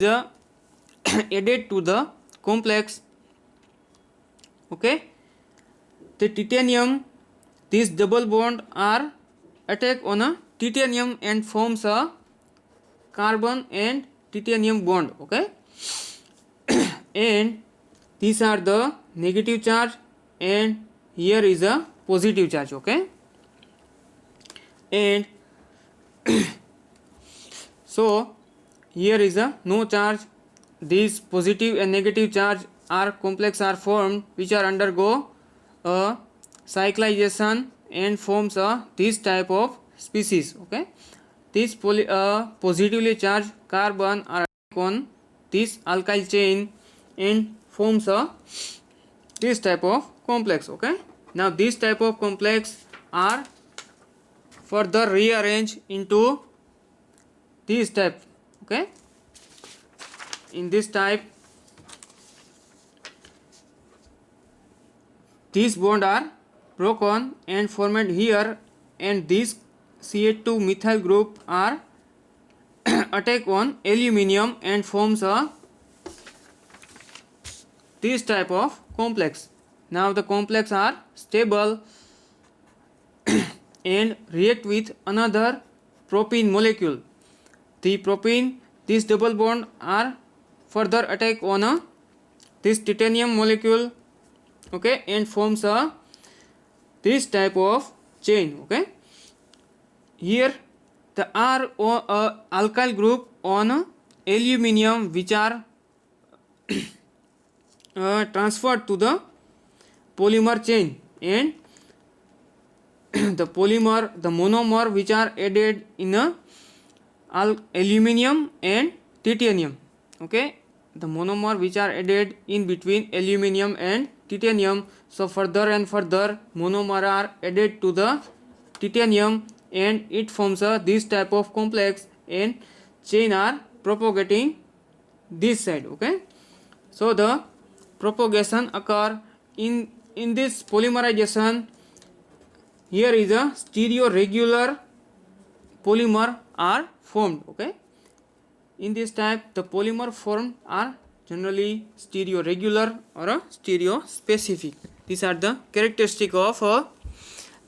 is added to the complex. Okay, the titanium, these double bond are attack on a titanium and forms a carbon and titanium bond. Okay, and these are the negative charge and here is a positive charge. Okay, and so here is a no charge. These positive and negative charge are complex are formed which are undergo a cyclization and forms a this type of species. Okay, this positively charged carbon are on this alkyl chain and forms a this type of complex. Okay, now this type of complex are further rearranged into this type. Okay, in this type these bonds are broken and formed here, and these CH2 methyl group are attack on aluminium and forms a this type of complex. Now the complex are stable and react with another propene molecule. The propene, this double bond are further attack on a this titanium molecule. Okay, and forms a this type of chain. Okay, here the R alkyl group on aluminium which are transferred to the polymer chain, and the polymer, the monomer which are added in a aluminium and titanium. Okay, the monomer which are added in between aluminium and titanium. So further and further monomer are added to the titanium and it forms a this type of complex and chain are propagating this side. Okay, so the propagation occur in this polymerization. Here is a stereoregular polymer are formed. Okay, in this type the polymer formed are generally stereoregular or a stereospecific. These are the characteristic of a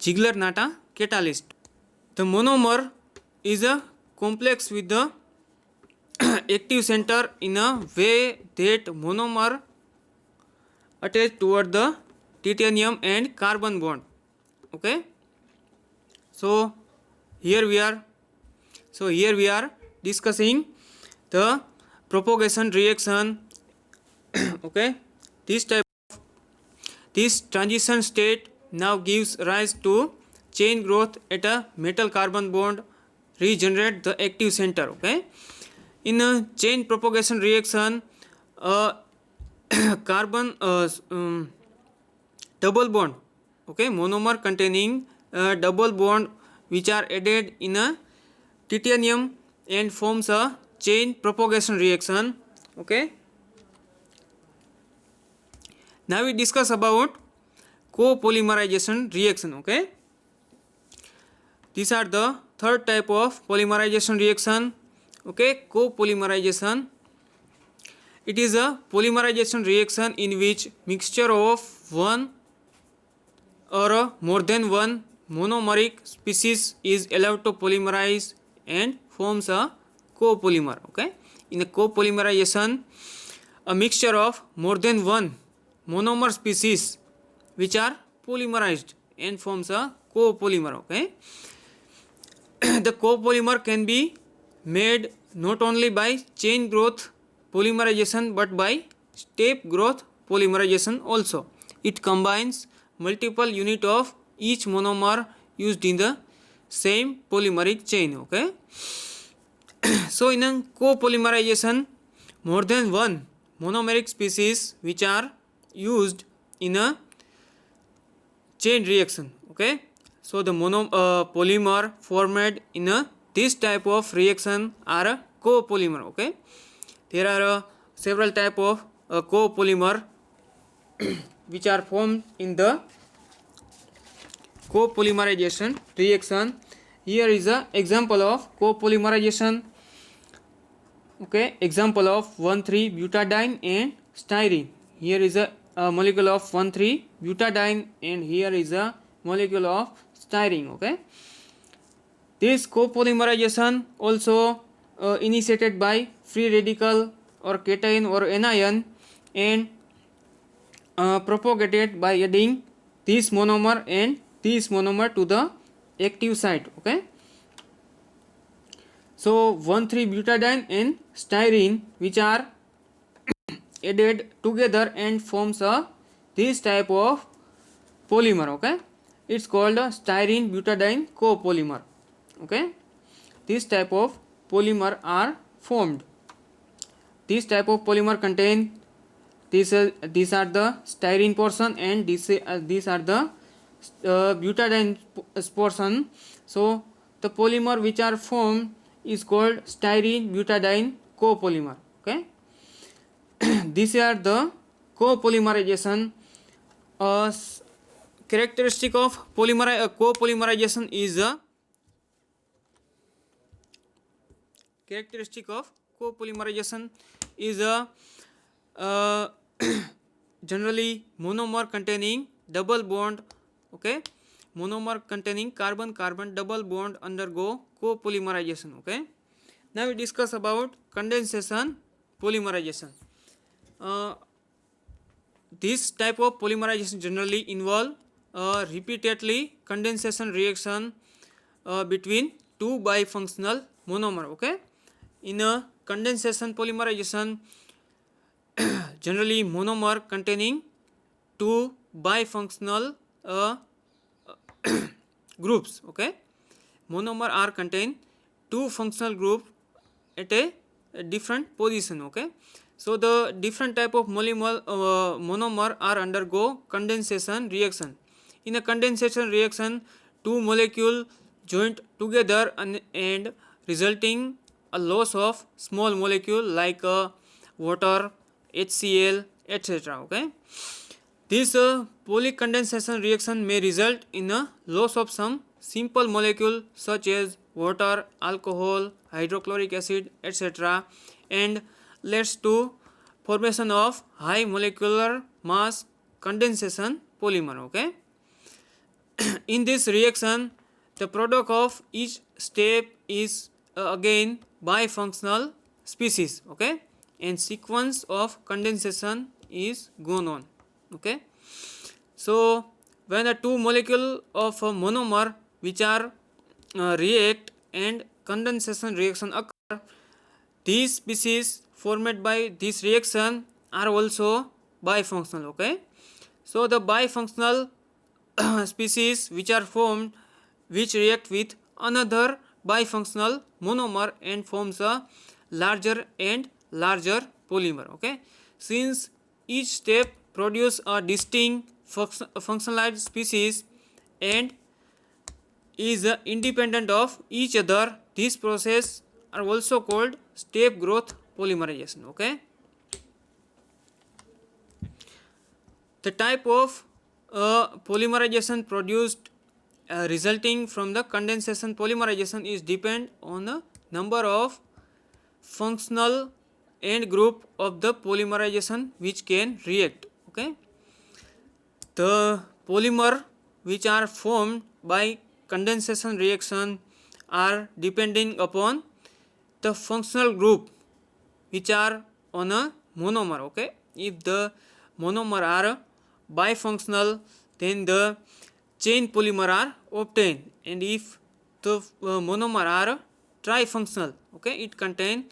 Ziegler-Natta catalyst. The monomer is a complex with the active center in a way that monomer attached toward the titanium and carbon bond. Okay, so here we are discussing the propagation reaction. Okay, this transition state now gives rise to chain growth at a metal carbon bond, regenerate the active center. Okay, in a chain propagation reaction carbon double bond, okay, monomer containing double bond which are added in a titanium and forms a chain propagation reaction. Okay, now we discuss about copolymerization reaction. Okay, these are the third type of polymerization reaction. Okay, copolymerization, it is a polymerization reaction in which mixture of one or more than one monomeric species is allowed to polymerize and forms a copolymer. Okay, in a copolymerization a mixture of more than one monomer species which are polymerized and forms a copolymer. Okay, the copolymer can be made not only by chain growth polymerization but by step growth polymerization also. It combines multiple unit of each monomer used in the same polymeric chain. Okay, so in a copolymerization more than one monomeric species which are used in a chain reaction. Okay, so the polymer formed in a this type of reaction are a copolymer. Okay, there are several type of copolymer which are formed in the copolymerization reaction. Here is a example of copolymerization. Okay, example of 1,3-butadiene and styrene. Here is a molecule of 1,3-butadiene and here is a molecule of styrene. Okay, this copolymerization also initiated by free radical or cation or anion and propagated by adding this monomer and this monomer to the active site. Okay, so 1,3-butadiene and styrene which are added together and forms a this type of polymer. Okay, it's called a styrene butadiene copolymer. Okay, this type of polymer are formed. This type of polymer contain these are the styrene portion and these are the butadiene portion. So the polymer which are formed is called styrene butadiene copolymer. Okay, these are the copolymerization. Characteristic of copolymerization is a characteristic of copolymerization is a generally monomer containing double bond. Okay, monomer containing carbon carbon double bond undergo copolymerization. Okay, now we discuss about condensation polymerization. This type of polymerization generally involve repeatedly condensation reaction between two bifunctional monomer. Okay, in a condensation polymerization generally monomer containing two bifunctional groups. Okay, monomer are contain two functional group at a different position. Okay, so the different type of monomer are undergo condensation reaction. In a condensation reaction, two molecule joint together and resulting a loss of small molecule like water, HCl, etc. Okay, this polycondensation reaction may result in a loss of some simple molecule such as water, alcohol, hydrochloric acid, etc. and leads to formation of high molecular mass condensation polymer. Okay, in this reaction the product of each step is again bifunctional species. Okay, and sequence of condensation is gone on. Okay, so when the two molecule of a monomer which are react and condensation reaction occur, these species formed by this reaction are also bifunctional. Okay, so the bifunctional species which are formed which react with another bifunctional monomer and forms a larger and larger polymer. Okay, since each step produce a distinct functionalized species and is independent of each other, these processes are also called step growth polymerization. Okay, the type of polymerization produced resulting from the condensation polymerization is depend on the number of functional end group of the polymerization which can react. Okay, the polymer which are formed by condensation reaction are depending upon the functional group which are on a monomer. Okay, if the monomer are bifunctional then the chain polymer are obtained, and if the monomer are trifunctional, okay, it contain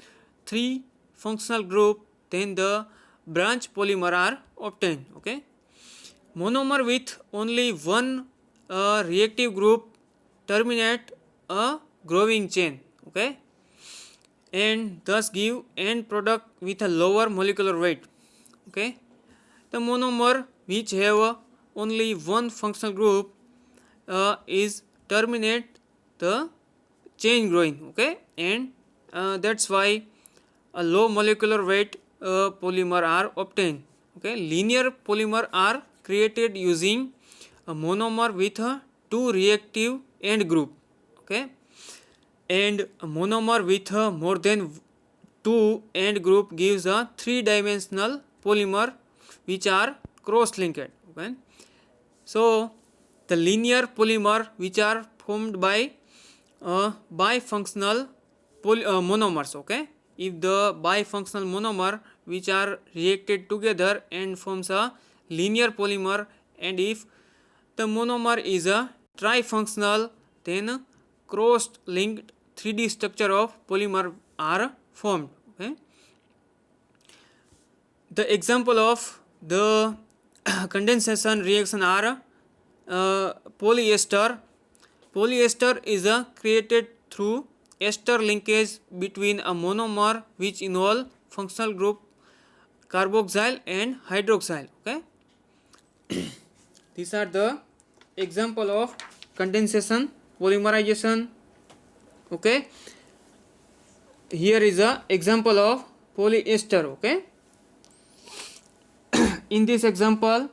three functional group, then the branch polymer are obtained. Okay, monomer with only one reactive group terminate a growing chain. Okay, and thus give end product with a lower molecular weight. Okay, the monomer which have only one functional group is terminate the chain growing. Okay, and that's why a low molecular weight polymer are obtained. Okay, linear polymer are created using a monomer with a two reactive end group. Okay, and a monomer with more than 2 end group gives a three-dimensional polymer which are cross-linked. Okay, so the linear polymer which are formed by bifunctional monomers. Okay, if the bifunctional monomer which are reacted together and forms a linear polymer, and if the monomer is a trifunctional, then cross linked 3D structure of polymer are formed. Okay, the example of the condensation reaction are polyester. Polyester is created through ester linkage between a monomer which involve functional group carboxyl and hydroxyl. Okay, these are the example of condensation polymerization. Okay, here is a example of polyester. Okay, in this example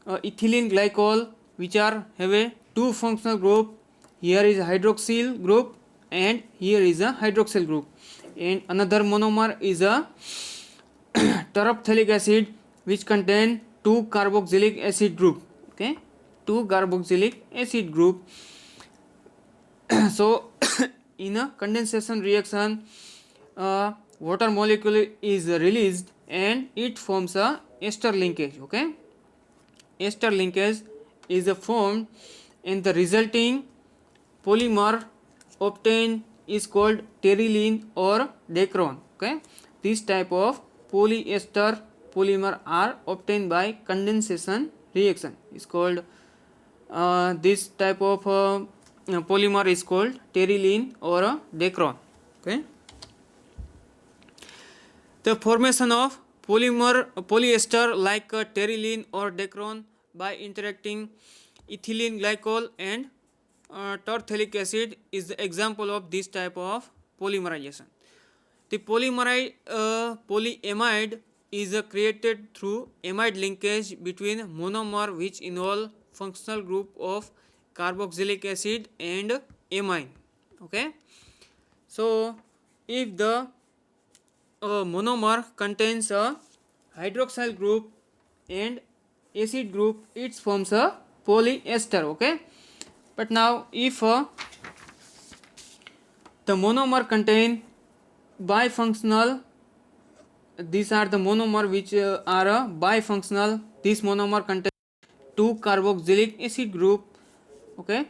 ethylene glycol which are have a two functional group. Here is a hydroxyl group and here is a hydroxyl group, and another monomer is a terephthalic acid which contain two carboxylic acid group. Okay, two carboxylic acid group. So in a condensation reaction water molecule is released and it forms a ester linkage. Okay, ester linkage is formed and the resulting polymer obtained is called terylene or dacron. Okay, this type of polyester polymer are obtained by condensation reaction. Is called this type of polymer is called terylene or dacron. Okay, the formation of polyester like terylene or dacron by interacting ethylene glycol and terephthalic acid is the example of this type of polymerization. The polyamide is created through amide linkage between monomer which involve functional group of carboxylic acid and amine. Okay, so if the monomer contains a hydroxyl group and acid group, it forms a polyester. Okay, but now if the monomer contain bifunctional, these are the monomer which are bifunctional. This monomer contains two carboxylic acid group. Okay,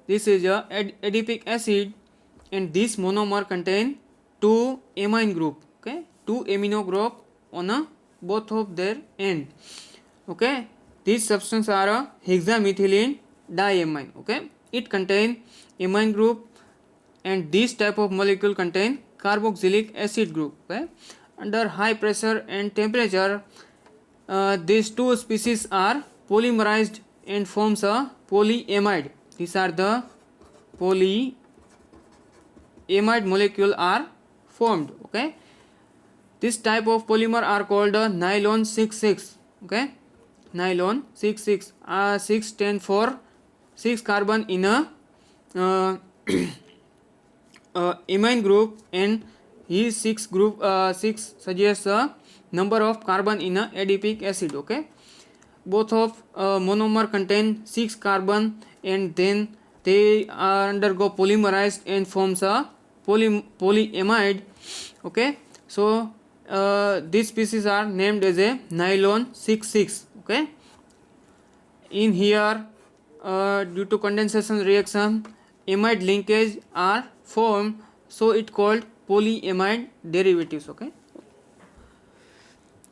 this is a adipic acid, and this monomer contain two amine group. Okay, two amino group on both of their end. Okay, these substances are hexamethylene diamine. Okay, it contain amine group, and this type of molecule contain carboxylic acid group. Okay, under high pressure and temperature these two species are polymerized and forms a polyamide. These are the polyamide molecule are formed. Okay, this type of polymer are called nylon 6,6. Okay, nylon 6,6 6 stand for 6 carbon in a amine group, and his 6 group 6 suggests a number of carbon in a adipic acid. Okay, both of monomer contain 6 carbon, and then they undergo polymerized and forms a polyamide. Okay, so these species are named as a nylon 6,6. Okay, in here due to condensation reaction amide linkage are formed, so it called polyamide derivatives. Okay,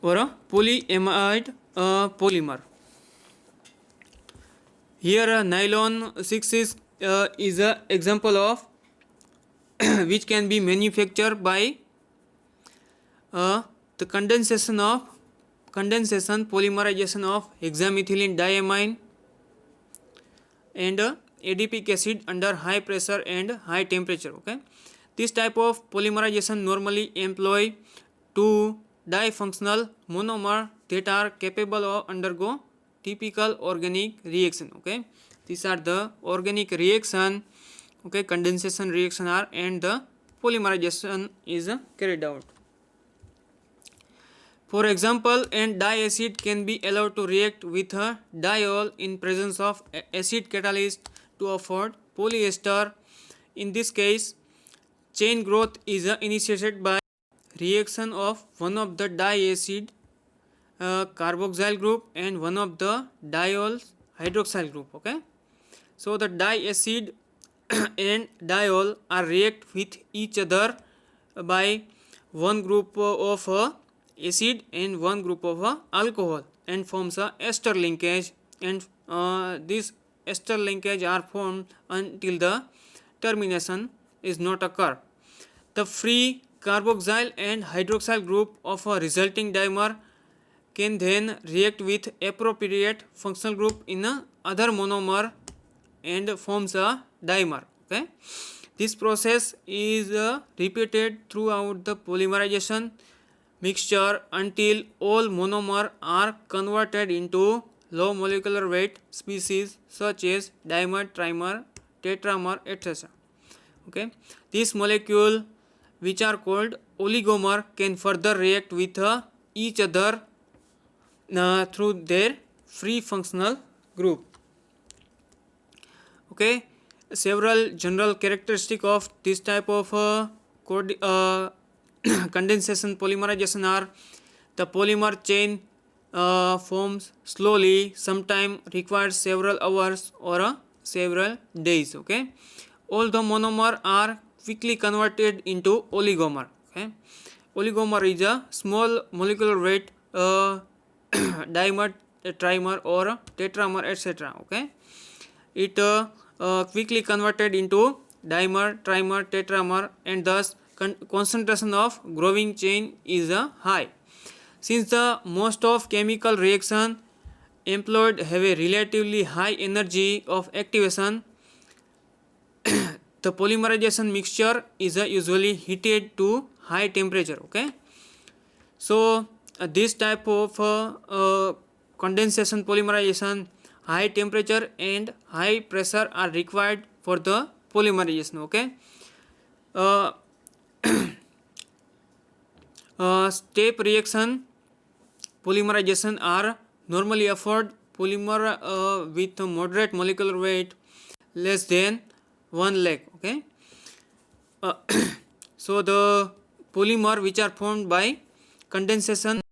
or a polyamide polymer. Here nylon 6,6 is a example of which can be manufactured by the condensation polymerization of hexamethylene diamine and adipic acid under high pressure and high temperature. Okay, this type of polymerization normally employ two difunctional monomer that are capable of undergo typical organic reaction. Okay, these are the organic reaction. Okay, condensation reaction are, and the polymerization is carried out. For example, an diacid can be allowed to react with a diol in presence of acid catalyst to afford polyester. In this case, chain growth is initiated by reaction of one of the diacid carboxyl group and one of the diol hydroxyl group. Okay, so the diacid and diol are react with each other by one group of acid and one group of alcohol and forms a ester linkage, and this ester linkage are formed until the termination is not occur. The free carboxyl and hydroxyl group of a resulting dimer can then react with appropriate functional group in a other monomer and forms a dimer. Okay, this process is repeated throughout the polymerization mixture until all monomer are converted into low molecular weight species such as dimer, trimer, tetramer, etc. Okay, these molecules, which are called oligomer, can further react with each other through their free functional group. Okay, several general characteristics of this type of condensation polymerization are: the polymer chain forms slowly, sometimes requires several hours or several days. Okay, all the monomer are quickly converted into oligomer. Okay, oligomer is a small molecular weight dimer, trimer, or tetramer, etc. Okay, it quickly converted into dimer, trimer, tetramer, and thus concentration of growing chain is high. Since the most of chemical reaction employed have a relatively high energy of activation, the polymerization mixture is usually heated to high temperature. Okay, so this type of condensation polymerization, high temperature and high pressure are required for the polymerization. Okay, step reaction polymerization are normally afford polymer with moderate molecular weight less than 1 lakh. Okay, so the polymer which are formed by condensation